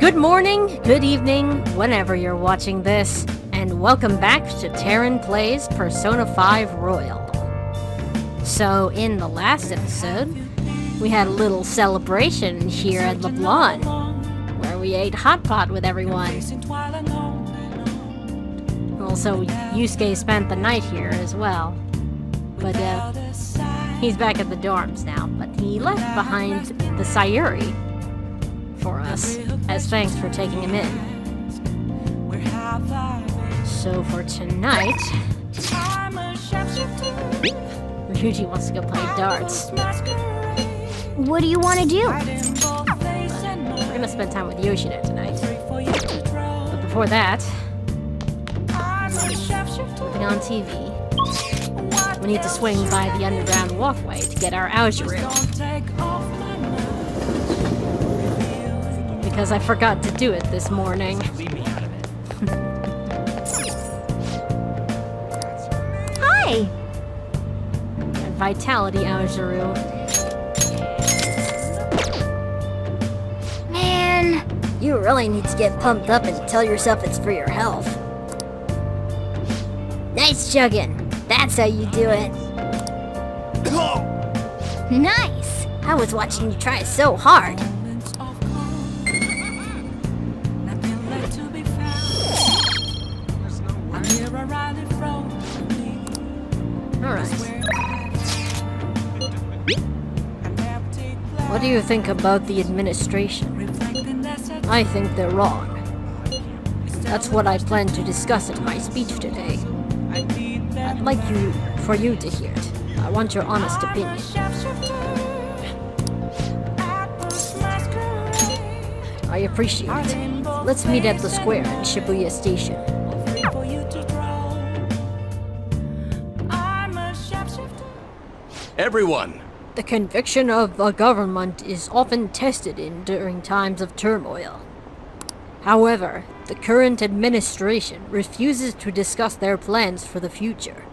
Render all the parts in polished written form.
Good morning, good evening, whenever you're watching this, and welcome back to Taryn Plays Persona 5 Royal. So, in the last episode, we had a little celebration here at LeBlanc, where we ate hot pot with everyone. Also, Yusuke spent the night here as well. But, he's back at the dorms now, but he left behind the Sayuri for us, as thanks for taking him in. So for tonight, Ryuji wants to go play darts. What do you want to do? We're gonna spend time with Yoshida tonight. But before that, something on TV. We need to swing by the underground walkway to get our Aojiru. Because I forgot to do it this morning. Leave me out of it. Hi! Vitality Aojiru. Man, You really need to get pumped up and tell yourself it's for your health. Nice chugging. That's how you do it. nice! I was watching you try so hard. Alright. What do you think about the administration? I think they're wrong. That's what I plan to discuss in my speech today. I'd like for you to hear it. I want your honest opinion. I appreciate it. Let's meet at the square in Shibuya Station. Everyone! The conviction of the government is often tested during times of turmoil. However, the current administration refuses to discuss their plans for the future.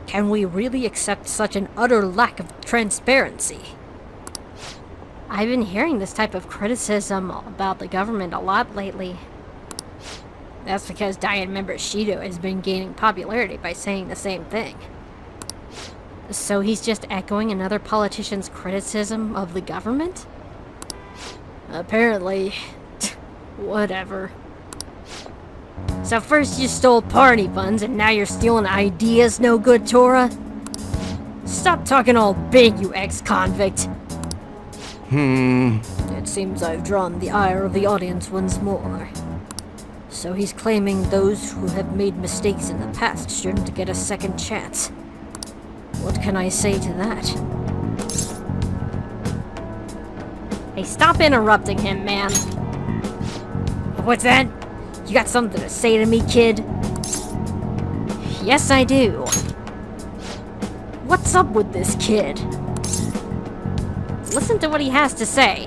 Can we really accept such an utter lack of transparency? I've been hearing this type of criticism about the government a lot lately. That's because Diet member Shido has been gaining popularity by saying the same thing. So he's just echoing another politician's criticism of the government? Apparently. Whatever. So first you stole party funds and now you're stealing ideas, no good, Tora? Stop talking all big, you ex-convict. It seems I've drawn the ire of the audience once more. So he's claiming those who have made mistakes in the past shouldn't get a second chance. What can I say to that? Hey, stop interrupting him, man. What's that? You got something to say to me, kid? Yes, I do. What's up with this kid? Listen to what he has to say.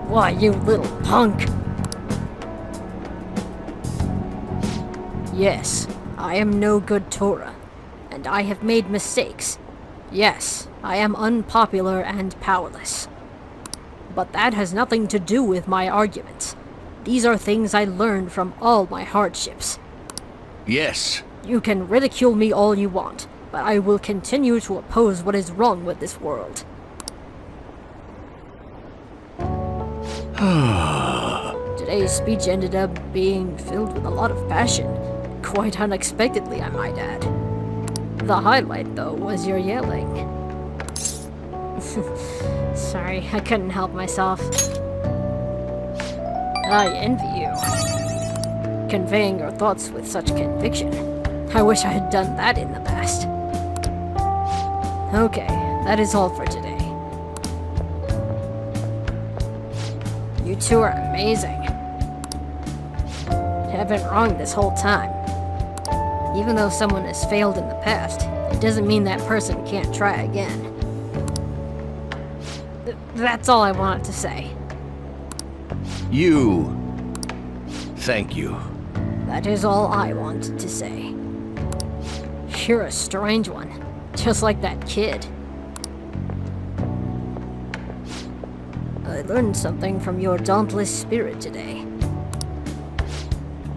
Why, you little punk. Yes, I am no good Tora. And I have made mistakes. Yes, I am unpopular and powerless. But that has nothing to do with my arguments. These are things I learned from all my hardships. Yes. You can ridicule me all you want, but I will continue to oppose what is wrong with this world. Today's speech ended up being filled with a lot of passion. Quite unexpectedly, I might add. The highlight, though, was your yelling. Sorry, I couldn't help myself. I envy you. Conveying your thoughts with such conviction. I wish I had done that in the past. Okay, that is all for today. You two are amazing. I've been wrong this whole time. Even though someone has failed in the past, it doesn't mean that person can't try again. That's all I wanted to say. Thank you. That is all I wanted to say. You're a strange one, just like that kid. I learned something from your dauntless spirit today.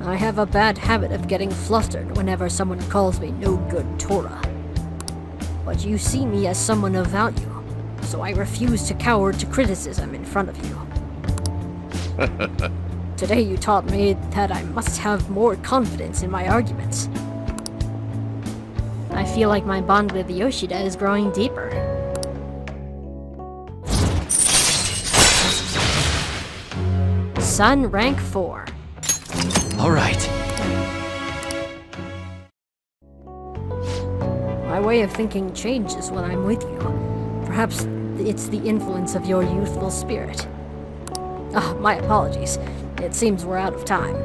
I have a bad habit of getting flustered whenever someone calls me no good Torah. But you see me as someone of value, so I refuse to cower to criticism in front of you. Today you taught me that I must have more confidence in my arguments. I feel like my bond with Yoshida is growing deeper. Sun rank 4. All right. My way of thinking changes when I'm with you. Perhaps it's the influence of your youthful spirit. My apologies. It seems we're out of time.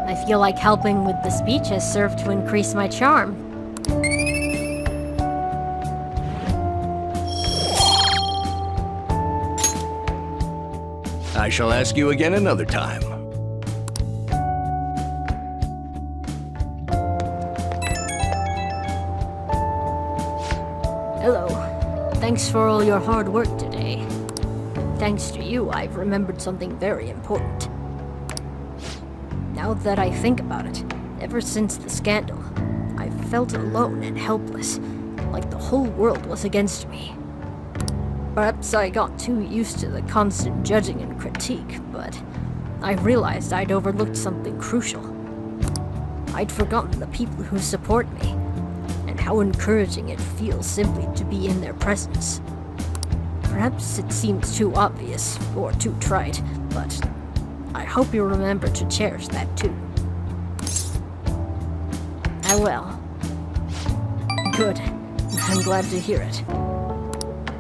I feel like helping with the speech has served to increase my charm. I shall ask you again another time. Hello. Thanks for all your hard work today. Thanks to you, I've remembered something very important. Now that I think about it, ever since the scandal, I've felt alone and helpless, like the whole world was against me. Perhaps I got too used to the constant judging and critique, but I realized I'd overlooked something crucial. I'd forgotten the people who support me, and how encouraging it feels simply to be in their presence. Perhaps it seems too obvious, or too trite, but I hope you remember to cherish that too. I will. Good. I'm glad to hear it.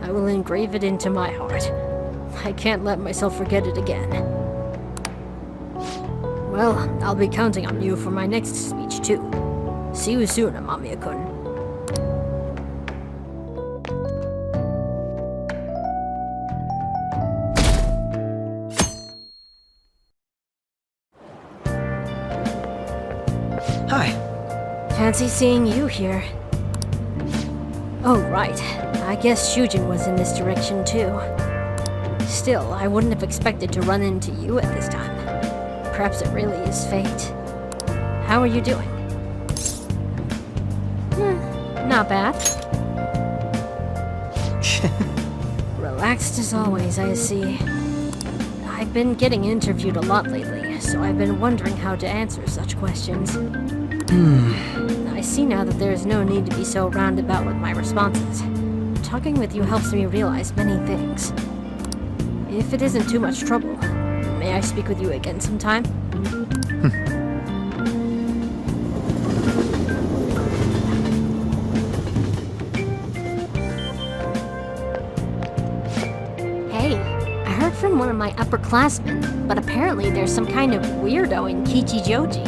I will engrave it into my heart. I can't let myself forget it again. Well, I'll be counting on you for my next speech too. See you soon, Amamiya-kun. Hi. Fancy seeing you here. Oh, right. I guess Shujin was in this direction too. Still, I wouldn't have expected to run into you at this time. Perhaps it really is fate. How are you doing? Not bad. Relaxed as always, I see. I've been getting interviewed a lot lately, so I've been wondering how to answer such questions. I see now that there is no need to be so roundabout with my responses. Talking with you helps me realize many things. If it isn't too much trouble, may I speak with you again sometime? Hey, I heard from one of my upperclassmen, but apparently there's some kind of weirdo in Kichijoji.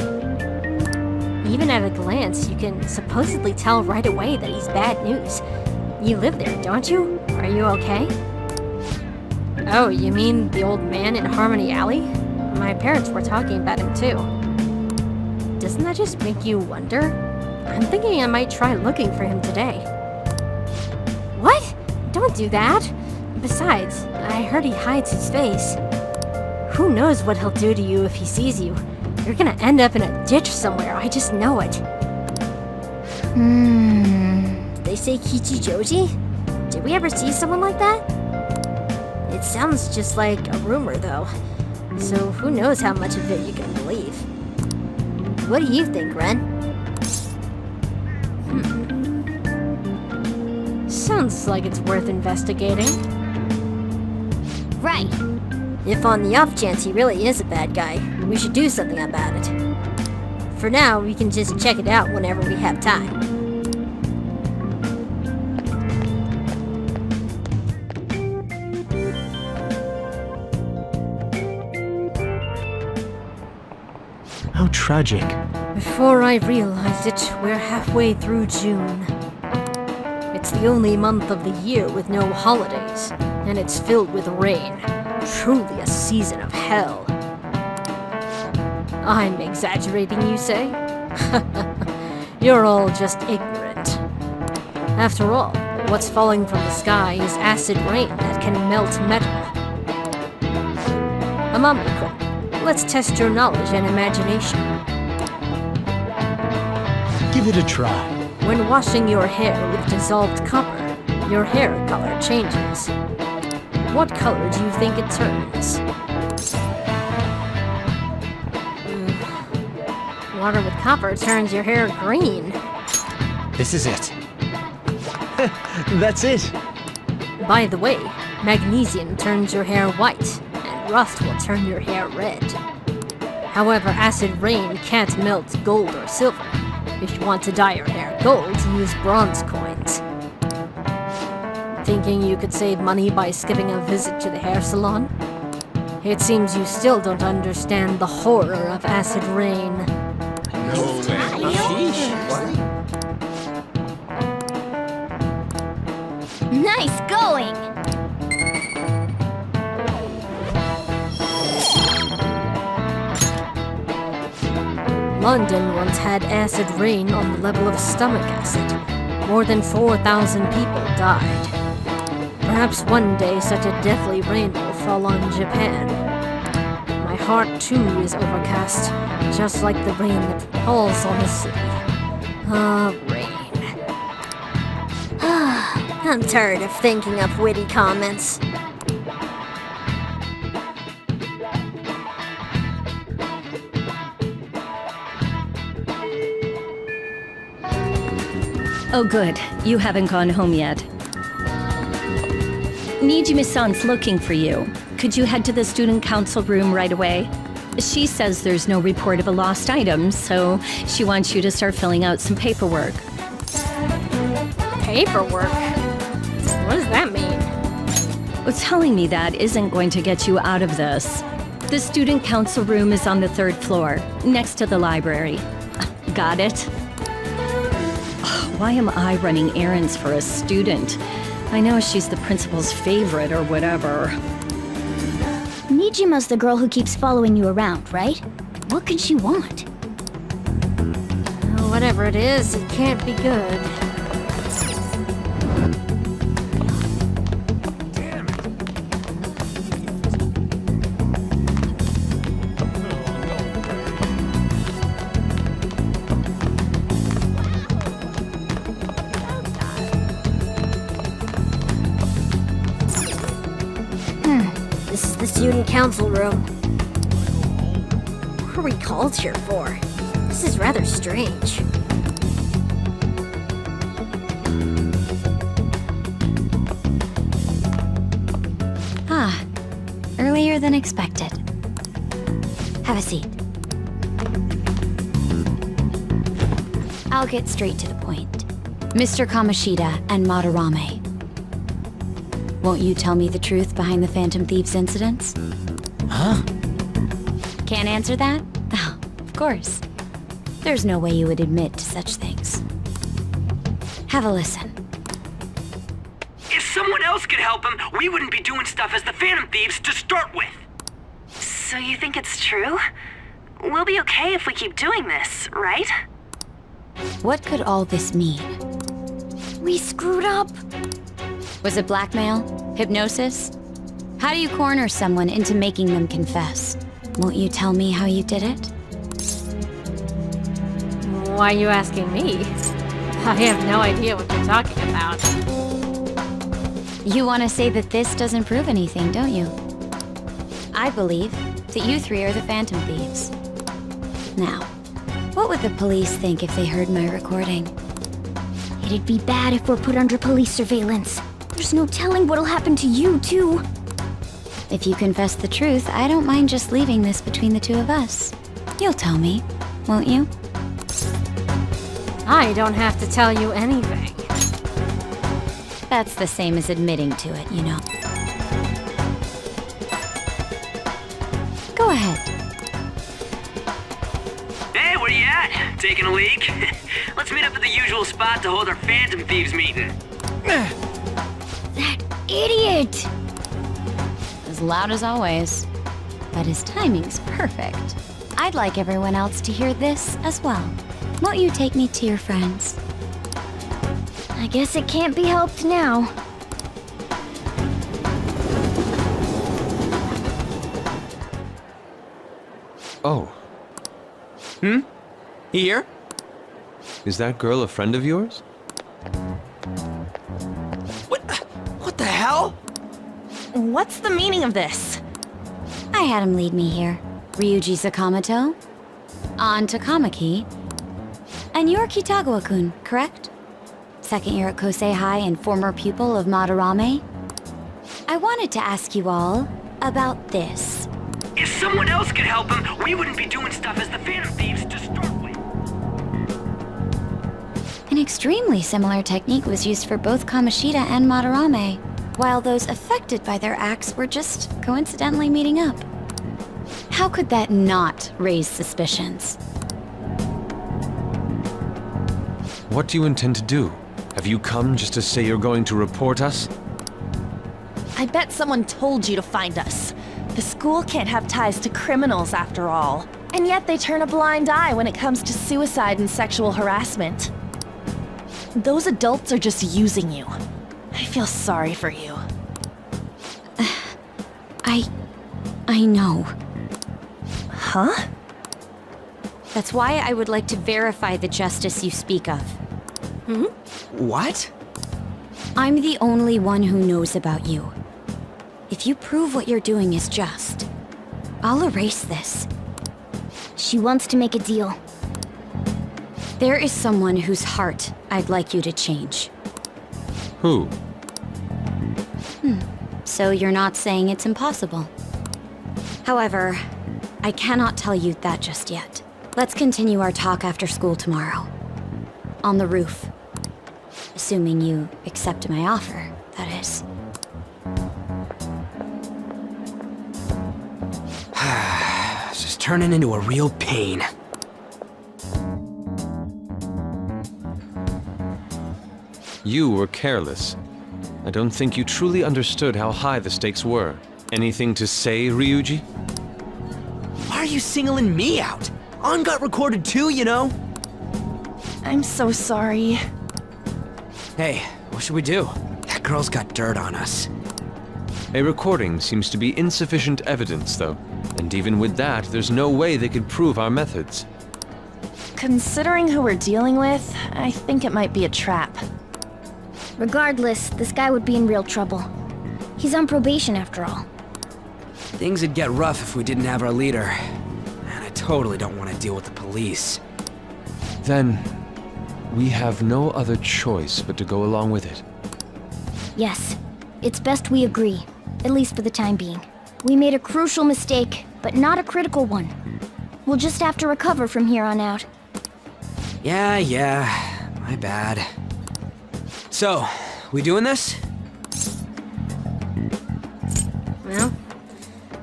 Even at a glance, you can supposedly tell right away that he's bad news. You live there, don't you? Are you okay? Oh, you mean the old man in Harmony Alley? My parents were talking about him too. Doesn't that just make you wonder? I'm thinking I might try looking for him today. What? Don't do that! Besides, I heard he hides his face. Who knows what he'll do to you if he sees you? You're gonna end up in a ditch somewhere, I just know it. Did they say Kichijoji? Did we ever see someone like that? It sounds just like a rumor, though. So who knows how much of it you can believe. What do you think, Ren? Sounds like it's worth investigating. Right. If on the off chance he really is a bad guy, we should do something about it. For now, we can just check it out whenever we have time. How tragic. Before I realized it, we're halfway through June. It's the only month of the year with no holidays, and it's filled with rain. Truly a season of hell. I'm exaggerating, you say? You're all just ignorant. After all, What's falling from the sky is acid rain that can melt metal. Amamiko, let's test your knowledge and imagination. Give it a try. When washing your hair with dissolved copper, your hair color changes. What color do you think it turns? Water with copper turns your hair green. This is it. That's it. By the way, magnesium turns your hair white, and rust will turn your hair red. However, acid rain can't melt gold or silver. If you want to dye your hair gold, use bronze coins. Thinking you could save money by skipping a visit to the hair salon? It seems you still don't understand the horror of acid rain. Nice going! London once had acid rain on the level of stomach acid. More than 4,000 people died. Perhaps one day such a deathly rain will fall on Japan. My heart too is overcast, just like the rain that falls on the city. Ah, rain. I'm tired of thinking up witty comments. Oh good, you haven't gone home yet. Nijimi-san's looking for you. Could you head to the student council room right away? She says there's no report of a lost item, so she wants you to start filling out some paperwork. Paperwork? What does that mean? Well, telling me that isn't going to get you out of this. The student council room is on the 3rd floor, next to the library. Got it? Why am I running errands for a student? I know she's the principal's favorite or whatever. Nijima's the girl who keeps following you around, right? What could she want? Whatever it is, it can't be good. This is the student council room. What are we called here for? This is rather strange. Ah, earlier than expected. Have a seat. I'll get straight to the point. Mr. Kamoshida and Madarame. Won't you tell me the truth behind the Phantom Thieves incidents? Huh? Can't answer that? Oh, of course. There's no way you would admit to such things. Have a listen. If someone else could help him, we wouldn't be doing stuff as the Phantom Thieves to start with. So you think it's true? We'll be okay if we keep doing this, right? What could all this mean? We screwed up. Was it blackmail? Hypnosis? How do you corner someone into making them confess? Won't you tell me how you did it? Why are you asking me? I have no idea what you're talking about. You want to say that this doesn't prove anything, don't you? I believe that you three are the Phantom Thieves. Now, what would the police think if they heard my recording? It'd be bad if we're put under police surveillance. There's no telling what'll happen to you, too. If you confess the truth, I don't mind just leaving this between the two of us. You'll tell me, won't you? I don't have to tell you anything. That's the same as admitting to it, you know. Go ahead. Hey, where you at? Taking a leak? Let's meet up at the usual spot to hold our Phantom Thieves meeting. That idiot! As loud as always. But his timing's perfect. I'd like everyone else to hear this as well. Won't you take me to your friends? I guess it can't be helped now. Oh. Here? Is that girl a friend of yours? What the hell? What's the meaning of this? I had him lead me here. Ryuji Sakamoto, on to Kamaki, and you're Kitagawa-kun, correct? Second year at Kosei High and former pupil of Madarame? I wanted to ask you all about this. If someone else could help him, we wouldn't be doing stuff as the Phantom Thieves to start with. An extremely similar technique was used for both Kamoshida and Madarame, while those affected by their acts were just coincidentally meeting up. How could that not raise suspicions? What do you intend to do? Have you come just to say you're going to report us? I bet someone told you to find us. The school can't have ties to criminals after all. And yet they turn a blind eye when it comes to suicide and sexual harassment. Those adults are just using you. I feel sorry for you. I know. Huh? That's why I would like to verify the justice you speak of. What? I'm the only one who knows about you. If you prove what you're doing is just, I'll erase this. She wants to make a deal. There is someone whose heart I'd like you to change. Who? So you're not saying it's impossible. However, I cannot tell you that just yet. Let's continue our talk after school tomorrow. On the roof. Assuming you accept my offer, that is. It's just turning into a real pain. You were careless. I don't think you truly understood how high the stakes were. Anything to say, Ryuji? Why are you singling me out? On got recorded too, you know? I'm so sorry. Hey, what should we do? That girl's got dirt on us. A recording seems to be insufficient evidence, though. And even with that, there's no way they could prove our methods. Considering who we're dealing with, I think it might be a trap. Regardless, this guy would be in real trouble. He's on probation after all. Things would get rough if we didn't have our leader. And I totally don't want to deal with the police. Then, we have no other choice but to go along with it. Yes, it's best we agree, at least for the time being. We made a crucial mistake, but not a critical one. We'll just have to recover from here on out. Yeah, my bad. So, we doing this? Well,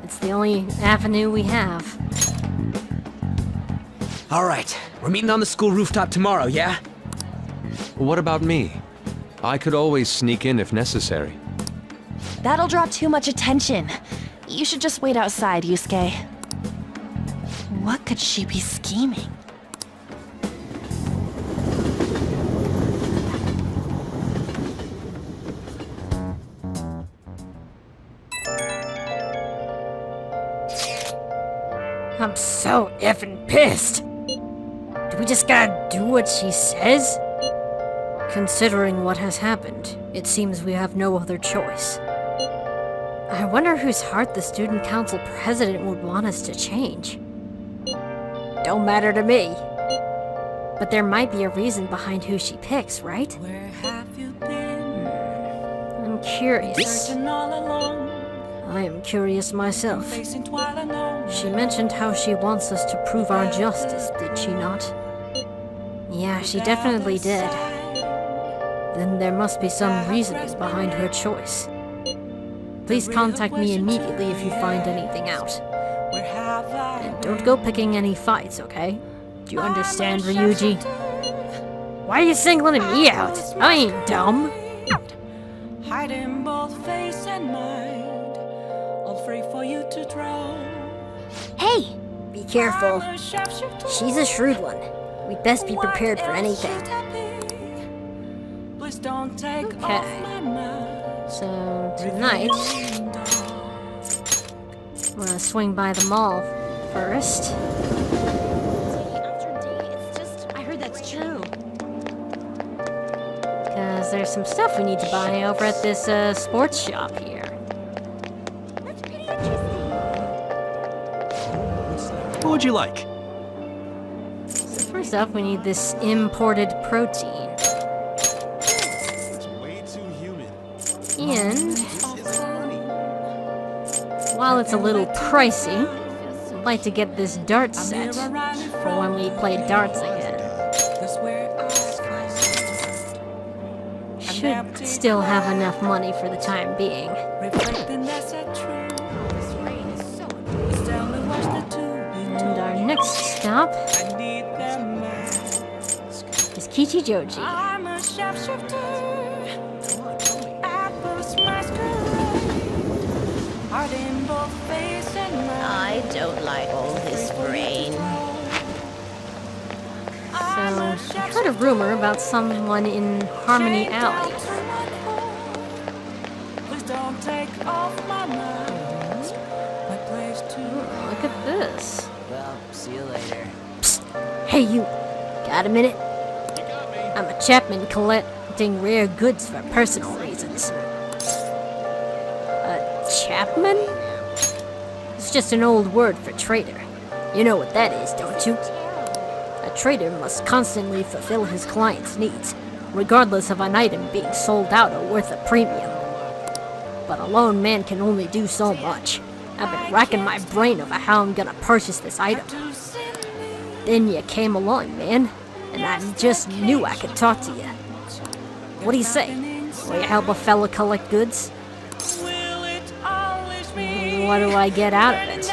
it's the only avenue we have. Alright, we're meeting on the school rooftop tomorrow, yeah? What about me? I could always sneak in if necessary. That'll draw too much attention. You should just wait outside, Yusuke. What could she be scheming? I'm so effing pissed. Do we just gotta do what she says? Considering what has happened, it seems we have no other choice. I wonder whose heart the student council president would want us to change. Don't matter to me. But there might be a reason behind who she picks, right? Where have you been? I'm curious. Searching all along, I am curious myself. facing twilight unknown. She mentioned how she wants us to prove our justice, did she not? Yeah, she definitely did. Then there must be some reasoning behind her choice. Please contact me immediately if you find anything out. Where have I And don't go picking any fights, okay? Do you understand, Ryuji? Why are you singling me out? I ain't dumb. hiding both face and mind, all free for you to draw. Hey! Be careful. I'm a sharpshooter. She's a shrewd one. We'd best be prepared for anything. don't take Okay. off my mask. So tonight, I'm gonna swing by the mall first. I heard that's true. Because there's some stuff we need to buy over at this sports shop here. What would you like? So first up, we need this imported protein. And while it's a little pricey, I'd like to get this dart set for when we play darts again. That's where I Should still have enough money for the time being. reflecting that's a truth. Just tell me what's the two And our next stop I need that mask. is Kichijoji. I'm a sharpshooter. Apples masquerade. Heart in both face and mind. I don't like all this rain. So, I heard a rumor about someone in Harmony Alley. Please don't take off my mask. My place to Look at this. Well, see you later. Hey, you. Got a minute? I'm a Chapman collecting rare goods for personal reasons. A Chapman? It's just an old word for trader. You know what that is, don't you? A trader must constantly fulfill his client's needs, regardless of an item being sold out or worth a premium. But a lone man can only do so much. I've been racking my brain over how I'm gonna purchase this item. Then you came along, man, and I just knew I could talk to you. What do you say? Will you help a fella collect goods? What do I get out of it?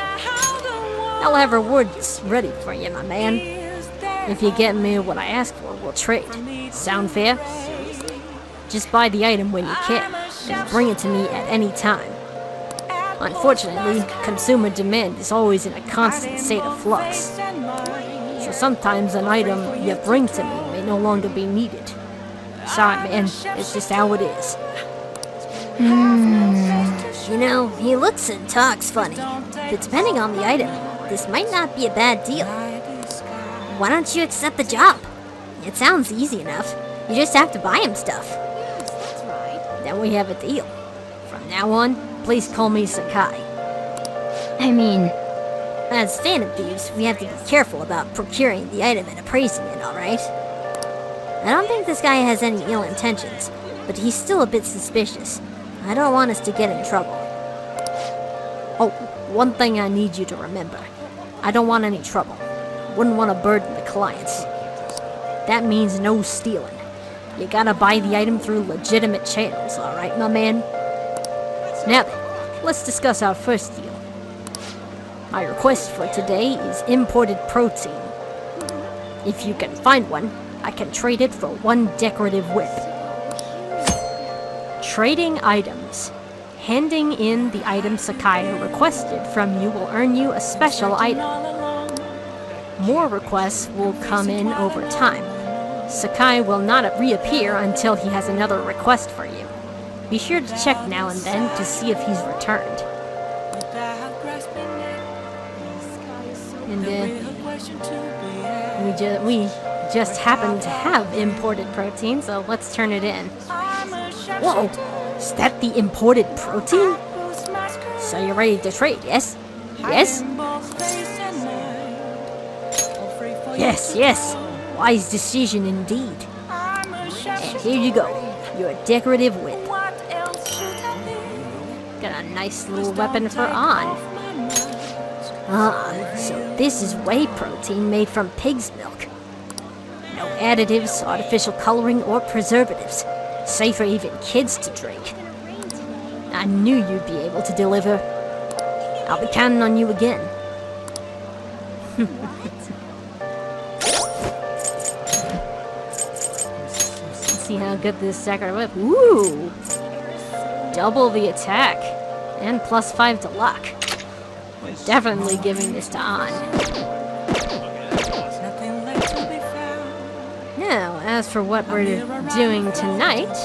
I'll have rewards ready for you, my man. If you get me what I ask for, we'll trade. Sound fair? Just buy the item when you can, and bring it to me at any time. Unfortunately, consumer demand is always in a constant state of flux. So sometimes an item you bring to me may no longer be needed. Sorry, man, it's just how it is. You know, he looks and talks funny, but depending on the item, this might not be a bad deal. Why don't you accept the job? It sounds easy enough. You just have to buy him stuff. Then we have a deal. From now on, please call me Sakai. I mean, As Phantom Thieves, we have to be careful about procuring the item and appraising it, alright? I don't think this guy has any ill intentions, but he's still a bit suspicious. I don't want us to get in trouble. Oh, one thing I need you to remember. I don't want any trouble. Wouldn't want to burden the clients. That means no stealing. You gotta buy the item through legitimate channels, alright, my man? Now then, let's discuss our first deal. My request for today is imported protein. If you can find one, I can trade it for one decorative whip. Trading items. Handing in the item Sakai requested from you will earn you a special item. More requests will come in over time. Sakai will not reappear until he has another request for you. Be sure to check now and then to see if he's returned. And we just happen to have imported protein, so let's turn it in. Whoa! Is that the imported protein? So you're ready to trade, yes? Yes? Yes, yes! Wise decision indeed. And here you go, your decorative whip. Got a nice little weapon for on. Ah, so this is whey protein made from pig's milk. No additives, artificial coloring, or preservatives. Safe for even kids to drink. I knew you'd be able to deliver. I'll be counting on you again. Let's see how good this decorative whip. Ooh! Double the attack. And +5 to luck. We're definitely giving this to On. Now, as for what we're doing tonight,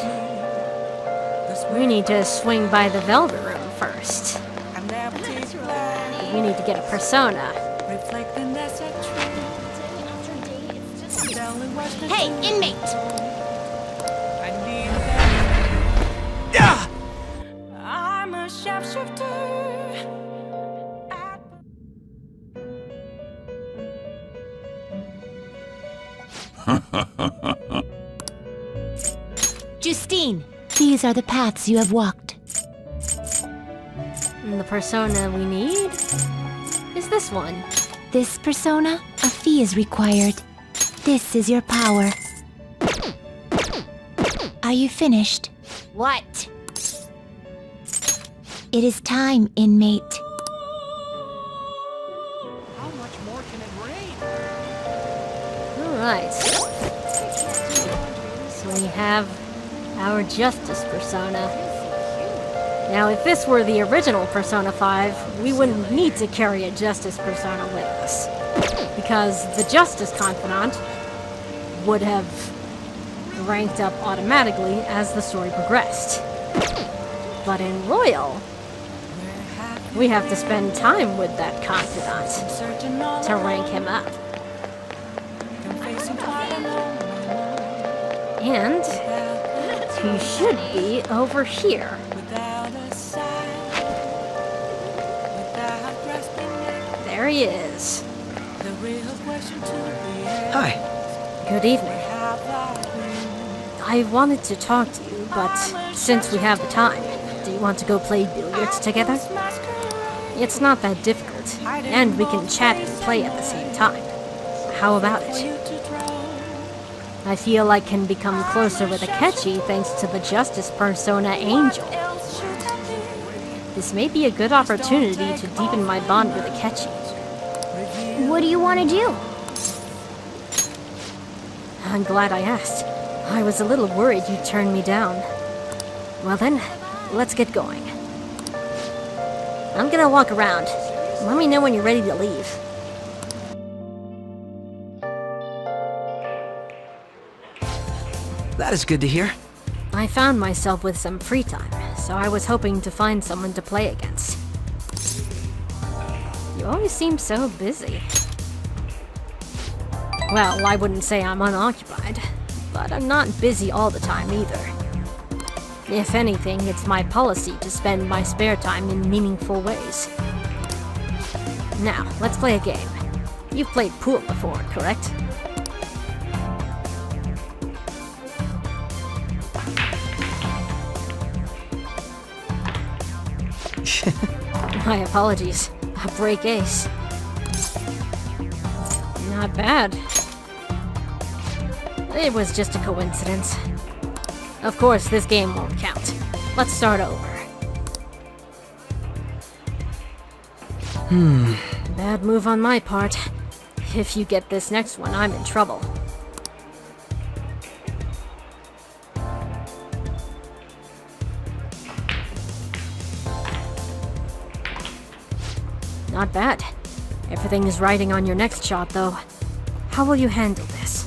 we need to swing by the Velvet Room first. We need to get a persona. Hey, inmate! I'm a shapeshifter. Justine, these are the paths you have walked. And the persona we need is this one. This persona, a fee is required. This is your power. Are you finished? What? It is time, inmate. How much more can it rain? Alright. So we have our Justice persona. Now, if this were the original Persona 5, we wouldn't need to carry a Justice persona with us, because the Justice Confidant would have ranked up automatically as the story progressed. But in Royal, we have to spend time with that Confidant to rank him up. And he should be over here. There he is. Hi. Good evening. I wanted to talk to you, but since we have the time, do you want to go play billiards together? It's not that difficult, and we can chat and play at the same time. How about it? I feel I can become closer with Akechi thanks to the Justice persona Angel. This may be a good opportunity to deepen my bond with Akechi. What do you want to do? I'm glad I asked. I was a little worried you'd turn me down. Well then, let's get going. I'm gonna walk around. Let me know when you're ready to leave. That is good to hear. I found myself with some free time, so I was hoping to find someone to play against. You always seem so busy. Well, I wouldn't say I'm unoccupied, but I'm not busy all the time either. If anything, it's my policy to spend my spare time in meaningful ways. Now, let's play a game. You've played pool before, correct? My apologies. A break ace. Not bad. It was just a coincidence. Of course, this game won't count. Let's start over. Bad move on my part. If you get this next one, I'm in trouble. Not bad. Everything is riding on your next shot, though. How will you handle this?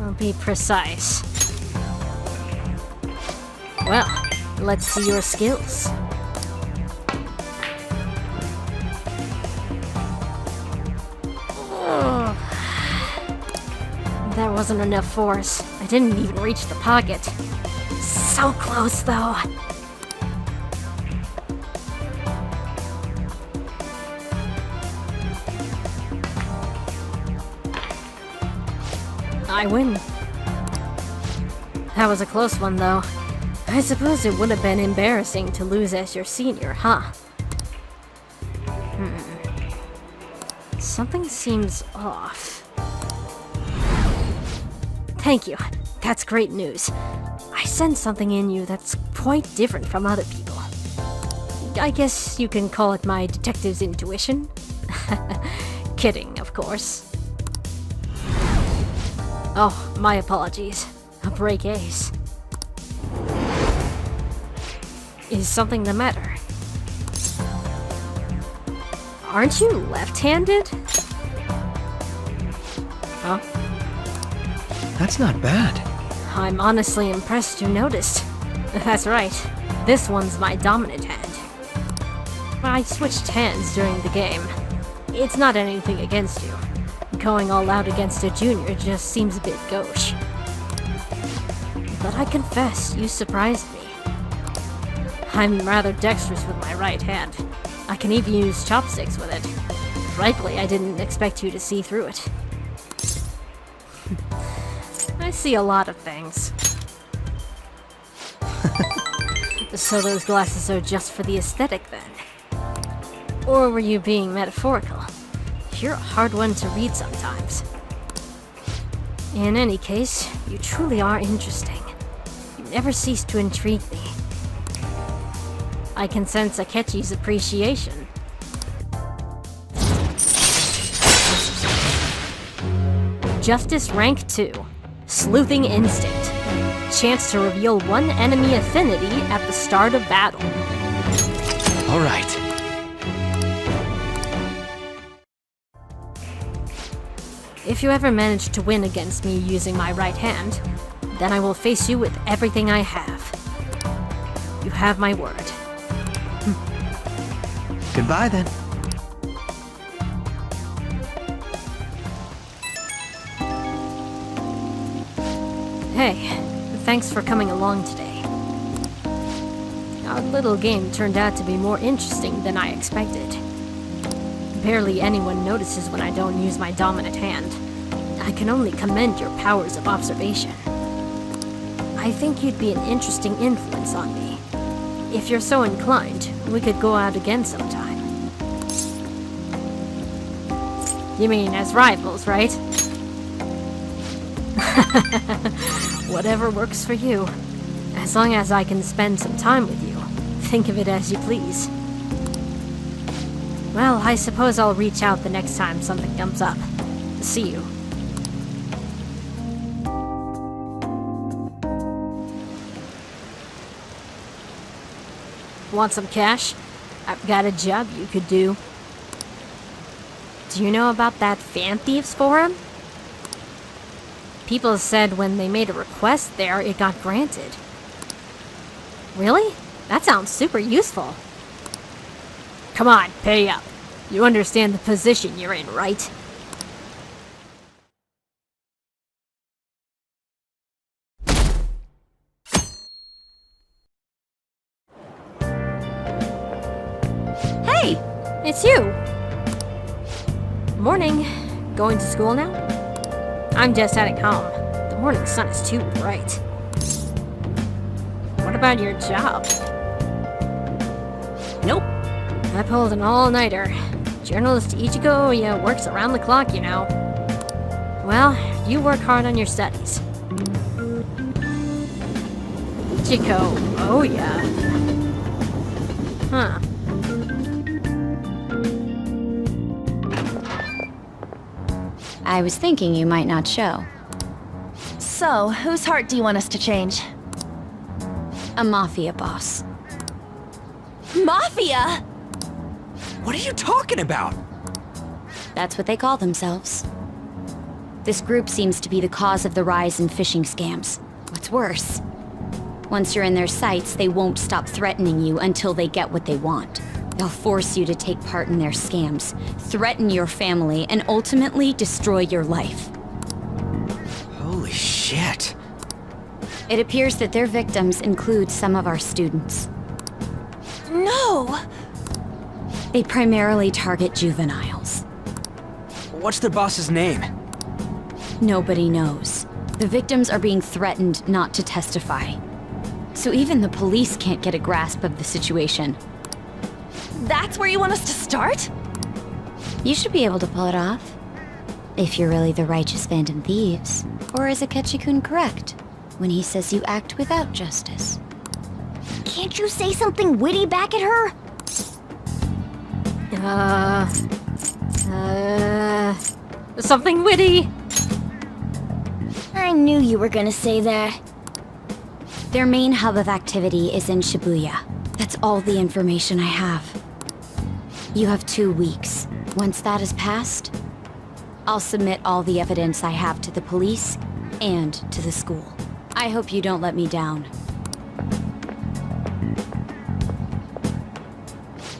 I'll be precise. Well, let's see your skills. That wasn't enough force. I didn't even reach the pocket. So close, though. I win. That was a close one, though. I suppose it would have been embarrassing to lose as your senior, huh? Something seems off. Thank you. That's great news. I sense something in you that's quite different from other people. I guess you can call it my detective's intuition. Kidding, of course. Oh, my apologies. A break ace. Is something the matter? Aren't you left-handed? Huh? That's not bad. I'm honestly impressed you noticed. That's right. This one's my dominant hand. I switched hands during the game. It's not anything against you. Going all out against a junior just seems a bit gauche. But I confess, you surprised me. I'm rather dexterous with my right hand. I can even use chopsticks with it. Frankly, I didn't expect you to see through it. I see a lot of things. So those glasses are just for the aesthetic then? Or were you being metaphorical? You're a hard one to read sometimes. In any case, you truly are interesting. You never cease to intrigue me. I can sense Akechi's appreciation. Justice Rank 2. Sleuthing Instinct. Chance to reveal one enemy affinity at the start of battle. All right. If you ever manage to win against me using my right hand, then I will face you with everything I have. You have my word. Goodbye then. Hey, thanks for coming along today. Our little game turned out to be more interesting than I expected. Barely anyone notices when I don't use my dominant hand. I can only commend your powers of observation. I think you'd be an interesting influence on me. If you're so inclined, we could go out again sometime. You mean as rivals, right? Whatever works for you. As long as I can spend some time with you. Think of it as you please. Well, I suppose I'll reach out the next time something comes up. See you. Want some cash? I've got a job you could do. Do you know about that Phantom Thieves forum? People said when they made a request there, it got granted. Really? That sounds super useful. Come on, pay up. You understand the position you're in, right? Hey! It's you! Morning. Going to school now? I'm just heading home. The morning sun is too bright. What about your job? Nope. I pulled an all-nighter. Journalist Ichigo works around the clock, you know. Well, you work hard on your studies. Ichigo, oh yeah. Huh. I was thinking you might not show. So, whose heart do you want us to change? A mafia boss. Mafia? What are you talking about? That's what they call themselves. This group seems to be the cause of the rise in phishing scams. What's worse, once you're in their sights, they won't stop threatening you until they get what they want. They'll force you to take part in their scams, threaten your family, and ultimately destroy your life. Holy shit. It appears that their victims include some of our students. No! They primarily target juveniles. What's their boss's name? Nobody knows. The victims are being threatened not to testify. So even the police can't get a grasp of the situation. That's where you want us to start? You should be able to pull it off. If you're really the righteous Phantom Thieves. Or is Akechi-kun correct when he says you act without justice? Can't you say something witty back at her? Something witty? I knew you were gonna say that. Their main hub of activity is in Shibuya. That's all the information I have. You have 2 weeks. Once that has passed, I'll submit all the evidence I have to the police and to the school. I hope you don't let me down.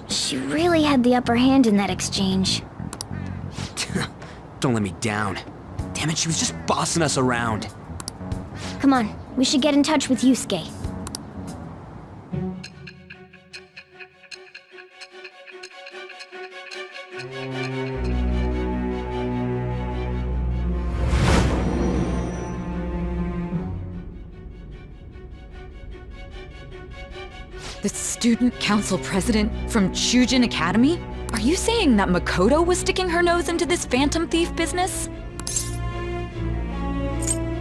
She really had the upper hand in that exchange. Don't let me down. Damn it, she was just bossing us around. Come on, we should get in touch with Yusuke. The student council president from Chujin Academy? Are you saying that Makoto was sticking her nose into this Phantom Thief business?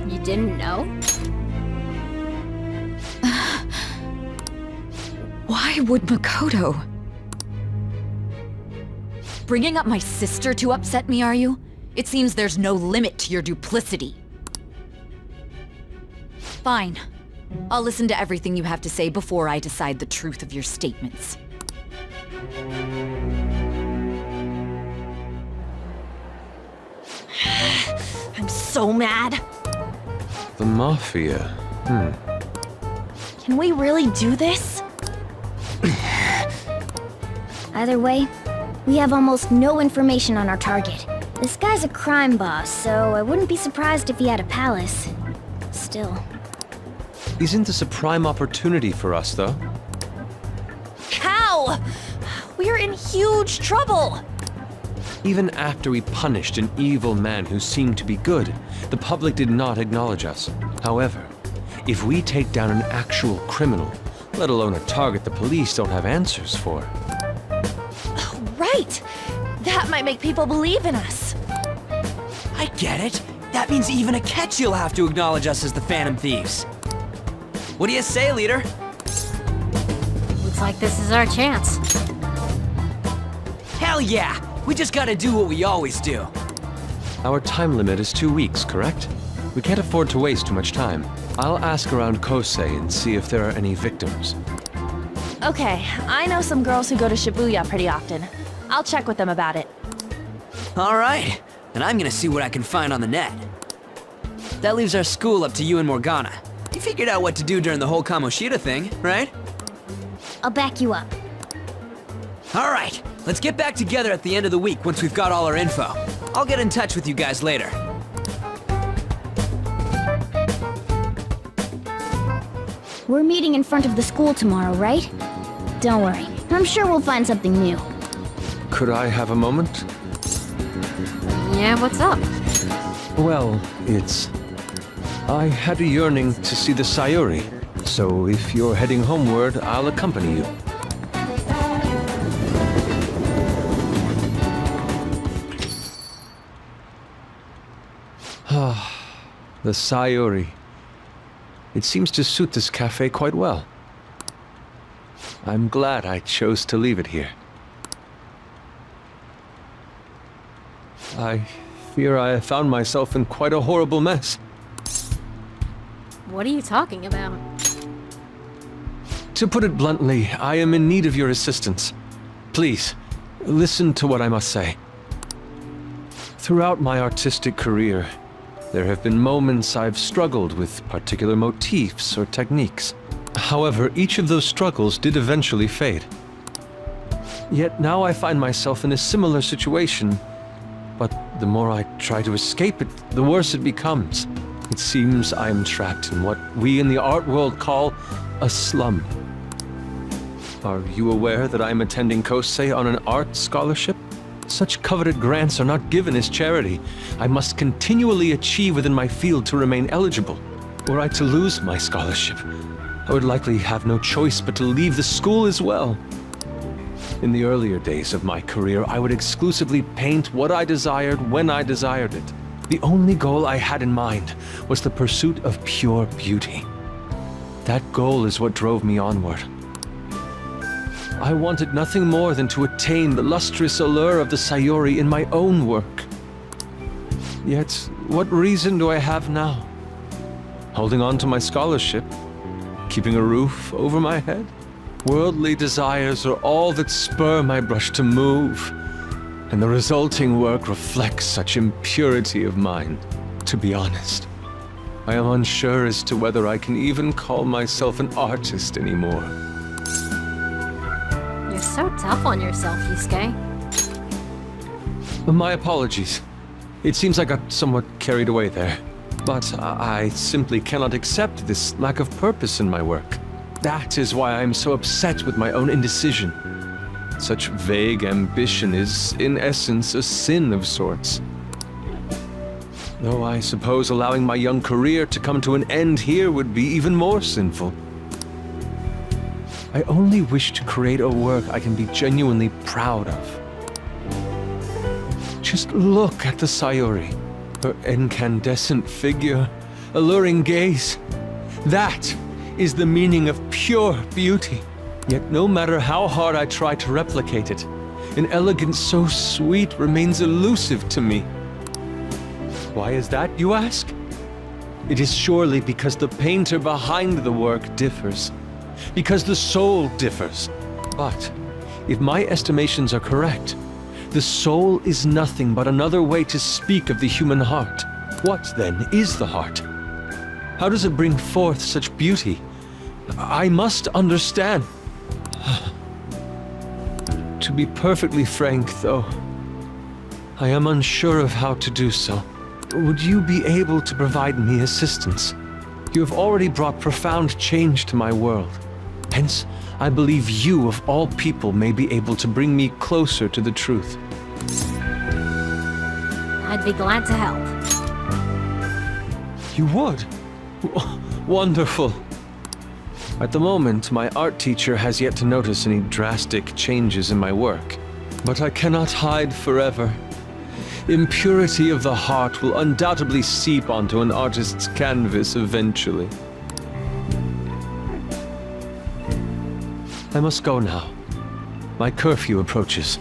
You didn't know? Why would Makoto? Bringing up my sister to upset me, are you? It seems there's no limit to your duplicity. Fine. I'll listen to everything you have to say before I decide the truth of your statements. I'm so mad. The Mafia. Can we really do this? Either way, we have almost no information on our target. This guy's a crime boss, so I wouldn't be surprised if he had a palace. Still. Isn't this a prime opportunity for us, though? How? We're in huge trouble. Even after we punished an evil man who seemed to be good, the public did not acknowledge us. However, if we take down an actual criminal, let alone a target the police don't have answers for. Right. That might make people believe in us. I get it. That means even a Catch-Up'll have to acknowledge us as the Phantom Thieves. What do you say, leader? Looks like this is our chance. Hell yeah! We just gotta do what we always do. Our time limit is 2 weeks, correct? We can't afford to waste too much time. I'll ask around Kosei and see if there are any victims. Okay, I know some girls who go to Shibuya pretty often. I'll check with them about it. All right, and I'm gonna see what I can find on the net. That leaves our school up to you and Morgana. You figured out what to do during the whole Kamoshida thing, right? I'll back you up. All right, let's get back together at the end of the week once we've got all our info. I'll get in touch with you guys later. We're meeting in front of the school tomorrow, right? Don't worry, I'm sure we'll find something new. Could I have a moment? Yeah, what's up? Well, I had a yearning to see the Sayuri, so if you're heading homeward, I'll accompany you. The Sayuri. It seems to suit this cafe quite well. I'm glad I chose to leave it here. I fear I have found myself in quite a horrible mess. What are you talking about? To put it bluntly, I am in need of your assistance. Please, listen to what I must say. Throughout my artistic career, there have been moments I've struggled with particular motifs or techniques. However, each of those struggles did eventually fade. Yet now I find myself in a similar situation, but the more I try to escape it, the worse it becomes. It seems I'm trapped in what we in the art world call a slum. Are you aware that I'm attending Kosei on an art scholarship? Such coveted grants are not given as charity. I must continually achieve within my field to remain eligible. Were I to lose my scholarship, I would likely have no choice but to leave the school as well. In the earlier days of my career, I would exclusively paint what I desired when I desired it. The only goal I had in mind was the pursuit of pure beauty. That goal is what drove me onward. I wanted nothing more than to attain the lustrous allure of the Sayuri in my own work. Yet, what reason do I have now? Holding on to my scholarship? Keeping a roof over my head? Worldly desires are all that spur my brush to move, and the resulting work reflects such impurity of mind. To be honest, I am unsure as to whether I can even call myself an artist anymore. You're so tough on yourself, Yusuke. My apologies. It seems I got somewhat carried away there. But I simply cannot accept this lack of purpose in my work. That is why I am so upset with my own indecision. Such vague ambition is, in essence, a sin of sorts. Though I suppose allowing my young career to come to an end here would be even more sinful. I only wish to create a work I can be genuinely proud of. Just look at the Sayori. Her incandescent figure, alluring gaze. That is the meaning of pure beauty. Yet no matter how hard I try to replicate it, an elegance so sweet remains elusive to me. Why is that, you ask? It is surely because the painter behind the work differs. Because the soul differs. But if my estimations are correct, the soul is nothing but another way to speak of the human heart. What, then, is the heart? How does it bring forth such beauty? I must understand. To be perfectly frank, though, I am unsure of how to do so. Would you be able to provide me assistance? You have already brought profound change to my world. Hence, I believe you, of all people, may be able to bring me closer to the truth. I'd be glad to help. You would? Wonderful. At the moment, my art teacher has yet to notice any drastic changes in my work. But I cannot hide forever. Impurity of the heart will undoubtedly seep onto an artist's canvas eventually. I must go now. My curfew approaches.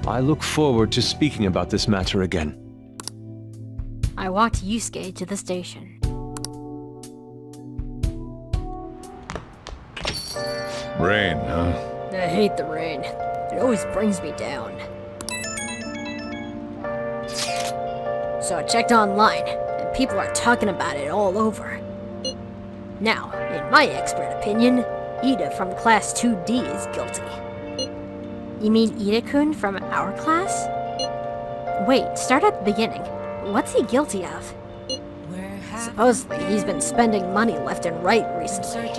I look forward to speaking about this matter again. I walked Yusuke to the station. Rain, huh? I hate the rain. It always brings me down. So I checked online, and people are talking about it all over. Now, in my expert opinion, Iida from Class 2D is guilty. You mean Iida-kun from our class? Wait, start at the beginning. What's he guilty of? Supposedly, he's been spending money left and right recently.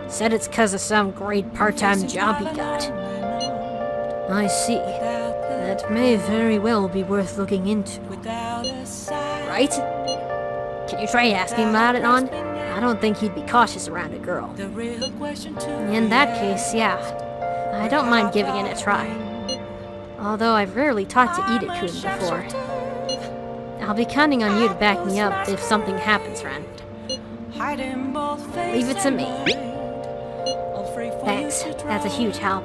Said it's 'cause of some great part-time job he got. I see. That may very well be worth looking into. Right? Can you try asking about it, On? I don't think he'd be cautious around a girl. In that case, yeah. I don't mind giving it a try. Although I've rarely talked to Iida-kun before. I'll be counting on you to back me up if something happens, Ren. Leave it to me. Thanks, that's a huge help.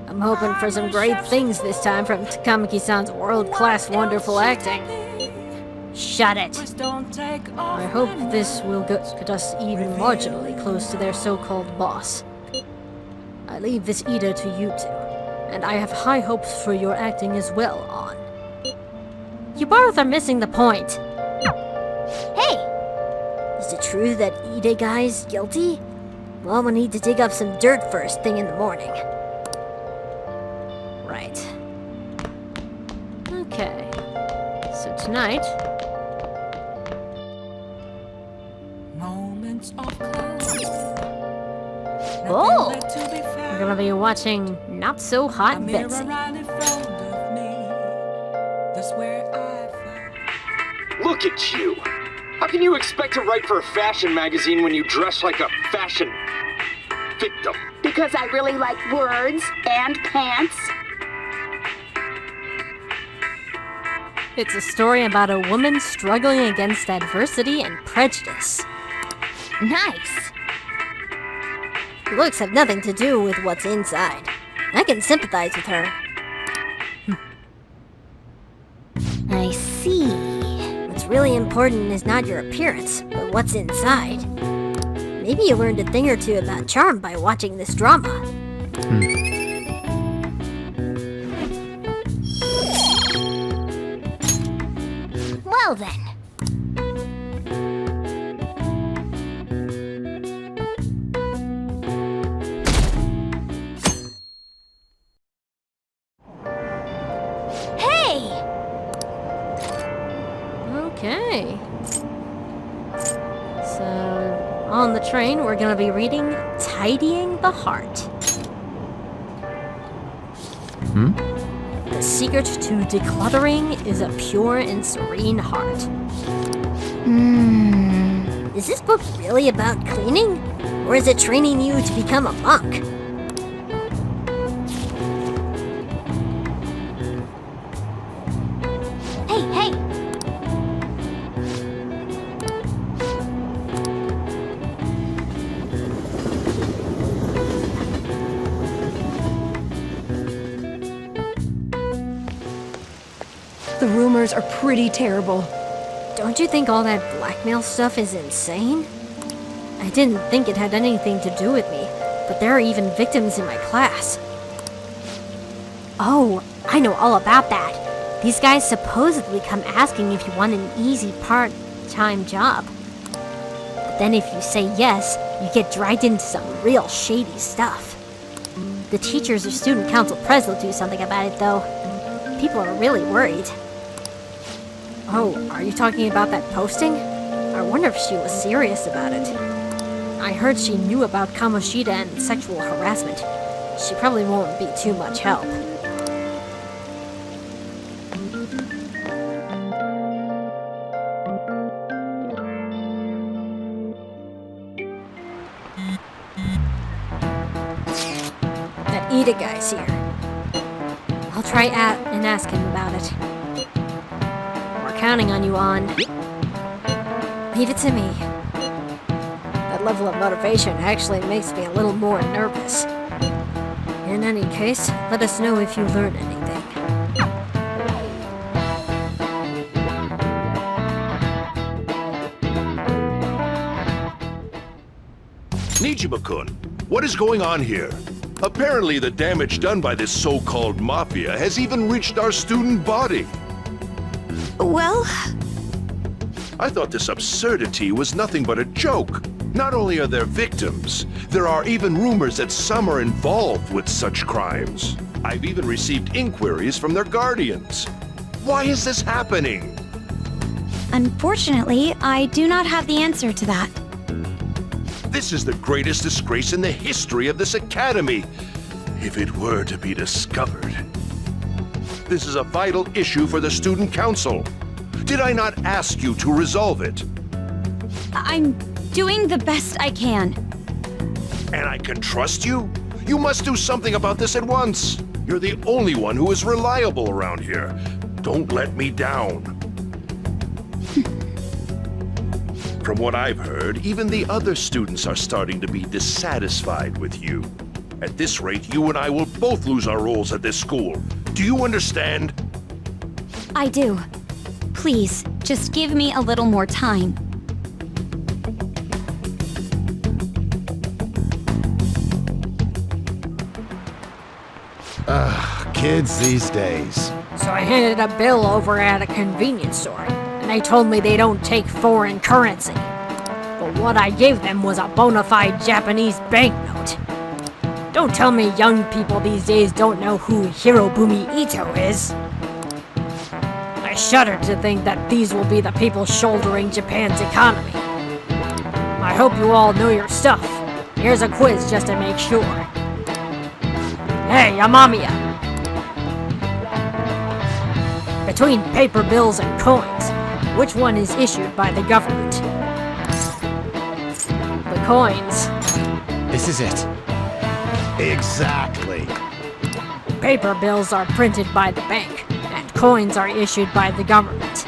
I'm hoping for some great things this time from Takamaki-san's world-class wonderful acting. Shut it. I hope this will get us even marginally close to their so-called boss. I leave this Iida to you two, and I have high hopes for your acting as well, On. You both are missing the point. Hey! Is it true that Iida guy's guilty? Well, we'll need to dig up some dirt first thing in the morning. Right. Okay. So tonight... Oh! We're gonna be watching Not So Hot Betsy. Look at you! How can you expect to write for a fashion magazine when you dress like a fashion victim? Because I really like words and pants. It's a story about a woman struggling against adversity and prejudice. Nice! Looks have nothing to do with what's inside. I can sympathize with her. I see. What's really important is not your appearance, but what's inside. Maybe you learned a thing or two about charm by watching this drama. Well then. Okay. So, on the train, we're gonna be reading Tidying the Heart. The secret to decluttering is a pure and serene heart. Is this book really about cleaning? Or is it training you to become a monk? Hey! The rumors are pretty terrible. Don't you think all that blackmail stuff is insane? I didn't think it had anything to do with me, but there are even victims in my class. Oh, I know all about that. These guys supposedly come asking if you want an easy part-time job. But then if you say yes, you get dragged into some real shady stuff. The teachers or student council pres will do something about it, though. People are really worried. Oh, are you talking about that posting? I wonder if she was serious about it. I heard she knew about Kamoshida and sexual harassment. She probably won't be too much help. That Iida guy's here. I'll try and ask him about it. We're counting on you, On. Leave it to me. That level of motivation actually makes me a little more nervous. In any case, let us know if you learn anything. Nijima-kun, what is going on here? Apparently the damage done by this so-called mafia has even reached our student body. Well, I thought this absurdity was nothing but a joke. Not only are there victims, there are even rumors that some are involved with such crimes. I've even received inquiries from their guardians. Why is this happening? unfortunately, I do not have the answer to that. This is the greatest disgrace in the history of this academy, if it were to be discovered. This is a vital issue for the student council. Did I not ask you to resolve it? I'm doing the best I can. And I can trust you? You must do something about this at once. You're the only one who is reliable around here. Don't let me down. From what I've heard, even the other students are starting to be dissatisfied with you. At this rate, you and I will both lose our roles at this school. Do you understand? I do. Please, just give me a little more time. Kids these days. So I handed a bill over at a convenience store, and they told me they don't take foreign currency. But what I gave them was a bona fide Japanese banknote. Don't tell me young people these days don't know who Hirobumi Ito is. I shudder to think that these will be the people shouldering Japan's economy. I hope you all know your stuff. Here's a quiz just to make sure. Hey, Amamiya! Between paper bills and coins, which one is issued by the government? The coins. This is it. Exactly. Paper bills are printed by the bank, and coins are issued by the government.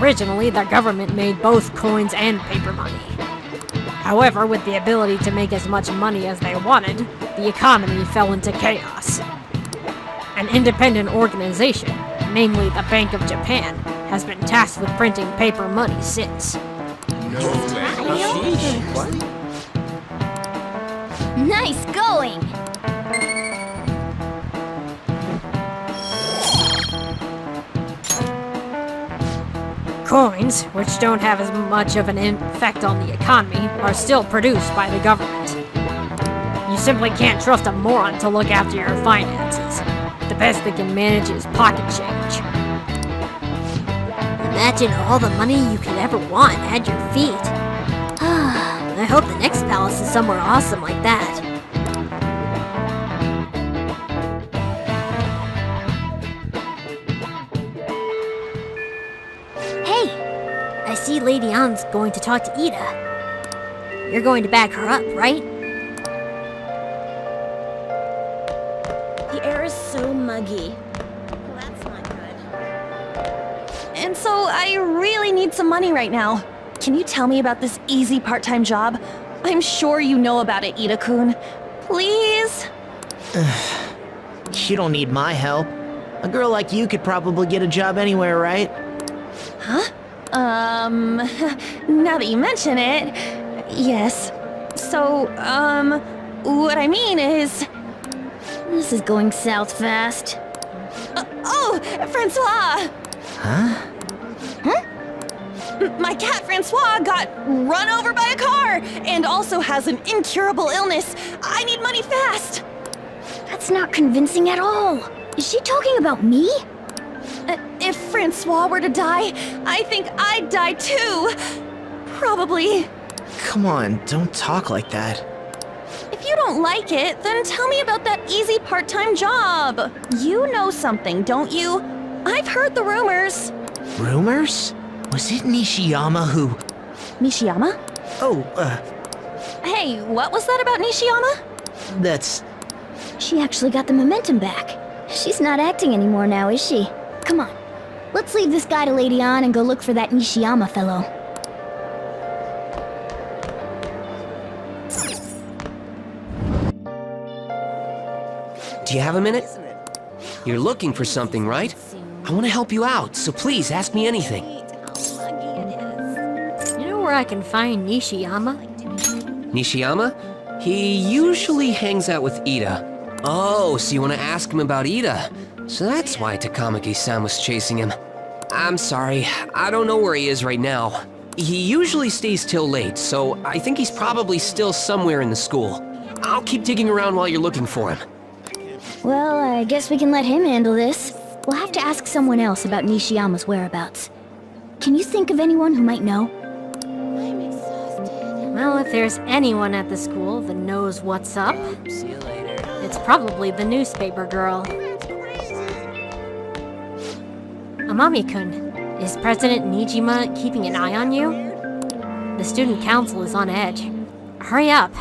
Originally, the government made both coins and paper money. However, with the ability to make as much money as they wanted, the economy fell into chaos. An independent organization, namely the Bank of Japan, has been tasked with printing paper money since. Nice going! Coins, which don't have as much of an effect on the economy, are still produced by the government. You simply can't trust a moron to look after your finances. The best they can manage is pocket change. Imagine all the money you could ever want at your feet. I hope the next palace is somewhere awesome like that. Hey! I see Lady Ann's going to talk to Iida. You're going to back her up, right? The air is so muggy. Well, that's not good. And so I really need some money right now. Can you tell me about this easy part-time job? I'm sure you know about it, Iida-kun. Please? You don't need my help. A girl like you could probably get a job anywhere, right? Huh? Now that you mention it, yes. So, what I mean is... This is going south fast. Oh, Francois! Huh? My cat Francois got run over by a car and also has an incurable illness. I need money fast. That's not convincing at all. Is she talking about me? If Francois were to die, I think I'd die too. Probably. Come on, don't talk like that. If you don't like it, then tell me about that easy part-time job. You know something, don't you? I've heard the rumors. Rumors? Was it Nishiyama who... Nishiyama? Oh, Hey, what was that about Nishiyama? that's... She actually got the momentum back. She's not acting anymore now, is she? Come on. Let's leave this guy to Lady Ann and go look for that Nishiyama fellow. Do you have a minute? You're looking for something, right? I want to help you out, so please ask me anything. You know where I can find Nishiyama? Nishiyama? He usually hangs out with Iida. Oh, so you want to ask him about Iida? So that's why Takamaki-san was chasing him. I'm sorry, I don't know where he is right now. He usually stays till late, so I think he's probably still somewhere in the school. I'll keep digging around while you're looking for him. Well, I guess we can let him handle this. We'll have to ask someone else about Nishiyama's whereabouts. Can you think of anyone who might know? Well, if there's anyone at the school that knows what's up, it's probably the newspaper girl. Amami-kun, is President Nijima keeping an eye on you? The student council is on edge. Hurry up!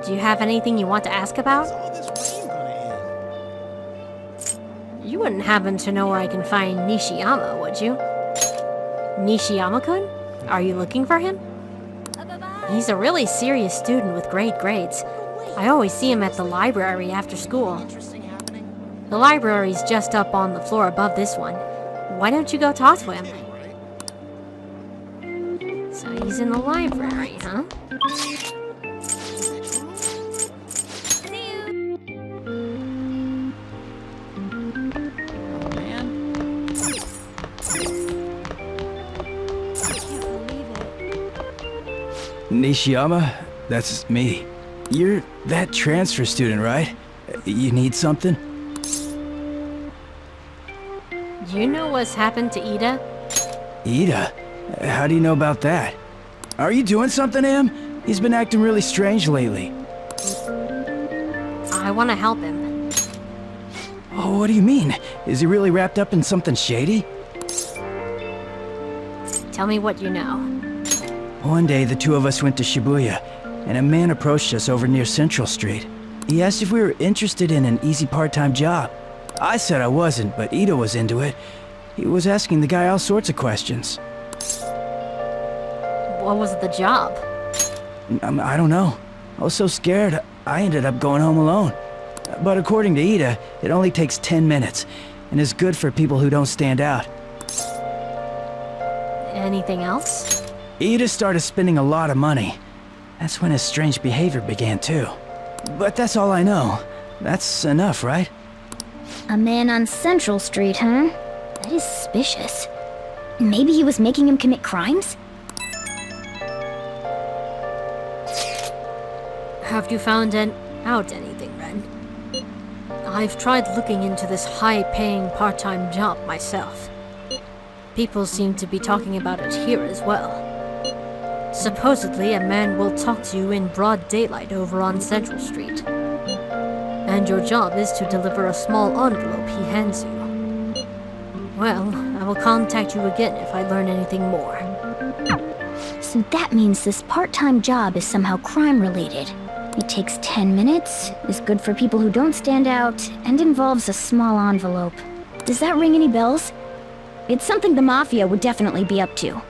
Do you have anything you want to ask about? You wouldn't happen to know where I can find Nishiyama, would you? Nishiyama-kun? Are you looking for him? He's a really serious student with great grades. I always see him at the library after school. The library's just up on the floor above this one. Why don't you go talk to him? So he's in the library, huh? Nishiyama, that's me. You're that transfer student, right? You need something? Do you know what's happened to Iida? Iida? How do you know about that? Are you doing something to him? He's been acting really strange lately. I want to help him. Oh, what do you mean? Is he really wrapped up in something shady? Tell me what you know. One day, the two of us went to Shibuya, and a man approached us over near Central Street. He asked if we were interested in an easy part-time job. I said I wasn't, but Iida was into it. He was asking the guy all sorts of questions. What was the job? I don't know. I was so scared, I ended up going home alone. But according to Iida, it only takes 10 minutes, and is good for people who don't stand out. Anything else? Iida started spending a lot of money. That's when his strange behavior began too. But that's all I know. That's enough, right? A man on Central Street, huh? That is suspicious. Maybe he was making him commit crimes? Have you found out anything, Ren? I've tried looking into this high-paying part-time job myself. People seem to be talking about it here as well. Supposedly, a man will talk to you in broad daylight over on Central Street. And your job is to deliver a small envelope he hands you. Well, I will contact you again if I learn anything more. So that means this part-time job is somehow crime-related. It takes 10 minutes, is good for people who don't stand out, and involves a small envelope. Does that ring any bells? It's something the Mafia would definitely be up to.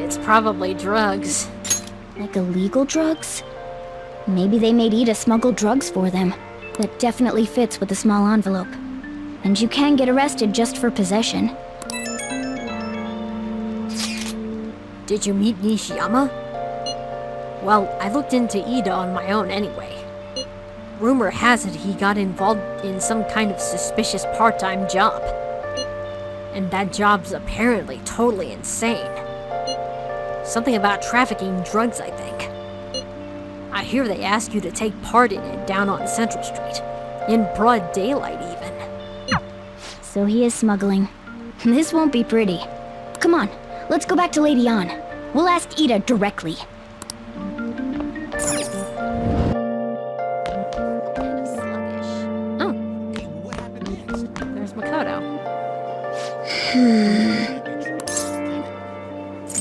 It's probably drugs. Like illegal drugs? Maybe they made Iida smuggle drugs for them. That definitely fits with the small envelope. And you can get arrested just for possession. Did you meet Nishiyama? Well, I looked into Iida on my own anyway. Rumor has it he got involved in some kind of suspicious part-time job. And that job's apparently totally insane. Something about trafficking drugs, I think. I hear they ask you to take part in it down on Central Street. In broad daylight, even. So he is smuggling. This won't be pretty. Come on, let's go back to Lady An. We'll ask Iida directly. Oh. There's Makoto.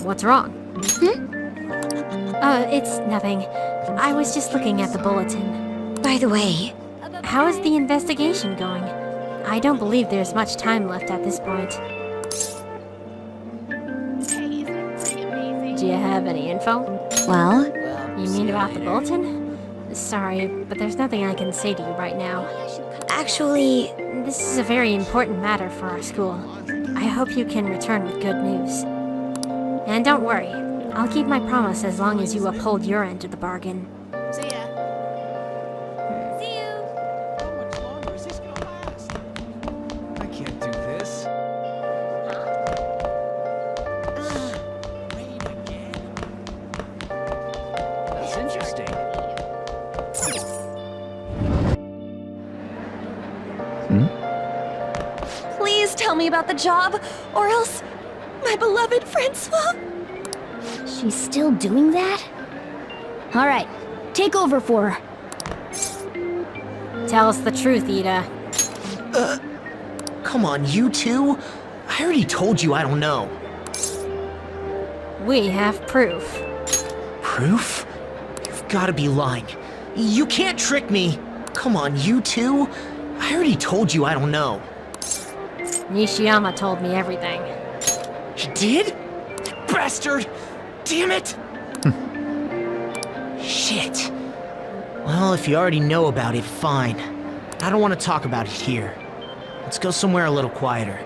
What's wrong? It's nothing. I was just looking at the bulletin. By the way, How is the investigation going? I don't believe there's much time left at this point. do you have any info? Well? You mean about the bulletin? Sorry, but there's nothing I can say to you right now. Actually, this is a very important matter for our school. I hope you can return with good news. And don't worry, I'll keep my promise as long as you uphold your end of the bargain. See ya. See you. I can't do this. That's interesting. Please tell me about the job, or else my beloved Francois. She's still doing that? Alright, take over for her. Tell us the truth, Iida. Come on, you two? I already told you I don't know. We have proof. Proof? You've gotta be lying. You can't trick me! Come on, you two? I already told you I don't know. Nishiyama told me everything. He did? That bastard! Damn it! Shit. Well, if you already know about it, fine. I don't want to talk about it here. Let's go somewhere a little quieter.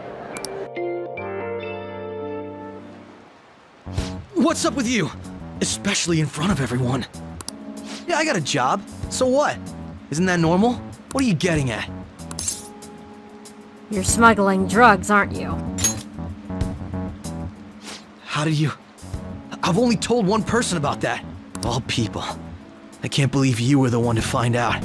What's up with you? Especially in front of everyone. Yeah, I got a job. So what? Isn't that normal? What are you getting at? you're smuggling drugs, aren't you? How did you... I've only told one person about that. Of all people. I can't believe you were the one to find out.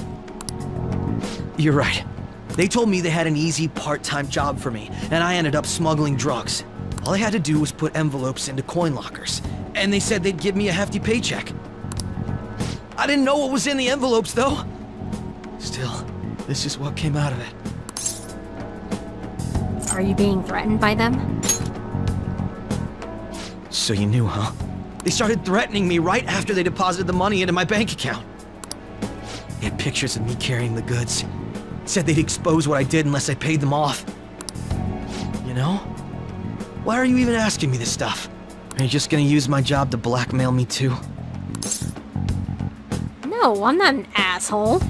You're right. They told me they had an easy part-time job for me, and I ended up smuggling drugs. All I had to do was put envelopes into coin lockers, and they said they'd give me a hefty paycheck. I didn't know what was in the envelopes, though. Still, this is what came out of it. Are you being threatened by them? So you knew, huh? They started threatening me right after they deposited the money into my bank account. They had pictures of me carrying the goods. Said they'd expose what I did unless I paid them off. You know? Why are you even asking me this stuff? Are you just gonna use my job to blackmail me too? No, I'm not an asshole.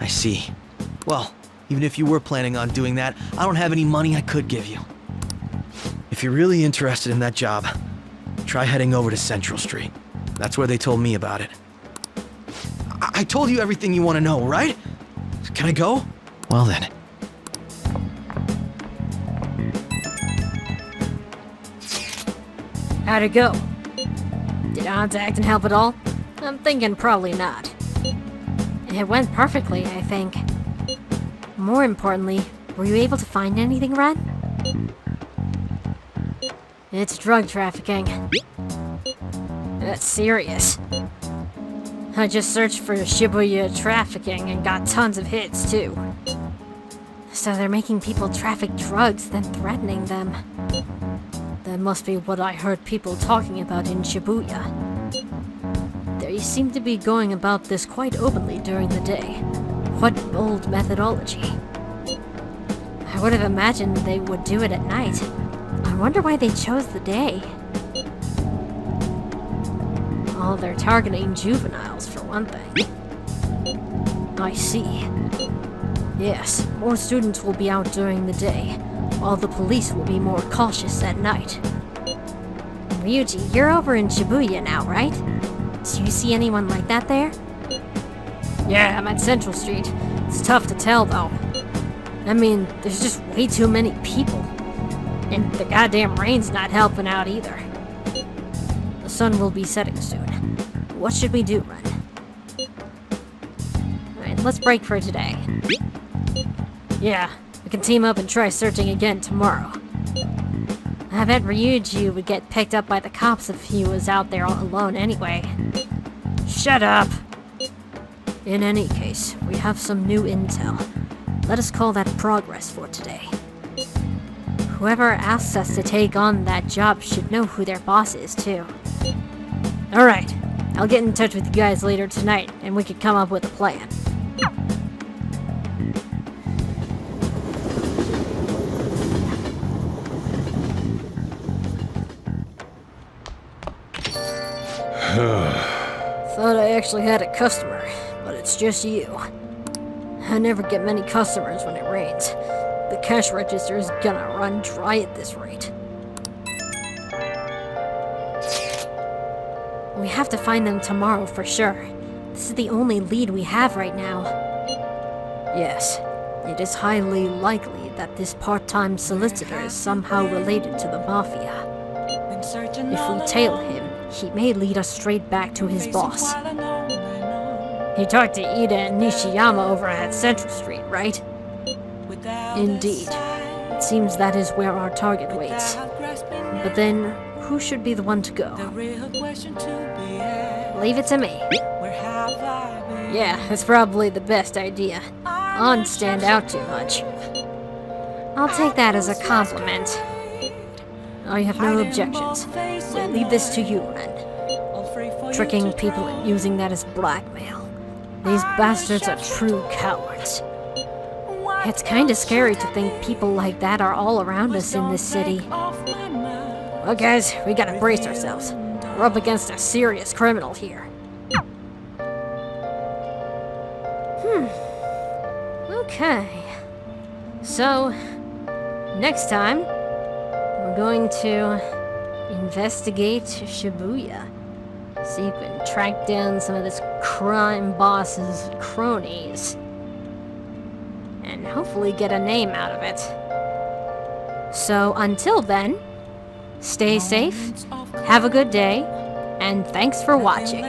I see. Well, Even if you were planning on doing that, I don't have any money I could give you. If you're really interested in that job, try heading over to Central Street. That's where they told me about it. I told you everything you want to know, right? Can I go? Well then. How'd it go? Did odds acting help at all? I'm thinking probably not. It went perfectly, I think. More importantly, were you able to find anything, Red? It's drug trafficking. That's serious. I just searched for Shibuya trafficking and got tons of hits, too. So they're making people traffic drugs, then threatening them. That must be what I heard people talking about in Shibuya. They seem to be going about this quite openly during the day. What bold methodology. I would have imagined they would do it at night. I wonder why they chose the day. Oh, they're targeting juveniles, for one thing. I see. Yes, more students will be out during the day, while the police will be more cautious at night. Ryuji, you're over in Shibuya now, right? Do you see anyone like that there? Yeah, I'm at Central Street. It's tough to tell, though. I mean, there's just way too many people. And the goddamn rain's not helping out either. The sun will be setting soon. What should we do, Ren? Alright, let's break for today. Yeah, we can team up and try searching again tomorrow. I bet Ryuji would get picked up by the cops if he was out there all alone anyway. Shut up! In any case, we have some new intel. Let us call that progress for today. Whoever asks us to take on that job should know who their boss is, too. Alright, I'll get in touch with you guys later tonight, and we can come up with a plan. Thought I actually had a customer, but it's just you. I never get many customers when it rains. The cash register is gonna run dry at this rate. We have to find them tomorrow for sure. This is the only lead we have right now. Yes, it is highly likely that this part-time solicitor is somehow related to the Mafia. If we tail him, he may lead us straight back to his boss. He talked to Iida and Nishiyama over at Central Street, right? Indeed. It seems that is where our target waits. But then, who should be the one to go? Leave it to me. Yeah, that's probably the best idea. I'll stand out too much. I'll take that as a compliment. I have no objections. We'll leave this to you, Ren. Tricking people and using that as blackmail. These bastards are true cowards. It's kinda scary to think people like that are all around us in this city. Well guys, we gotta brace ourselves. We're up against a serious criminal here. Okay. So, next time, we're going to investigate Shibuya. See if we can track down some of this crime boss's cronies. And hopefully get a name out of it. So until then, stay safe, have a good day, and thanks for watching.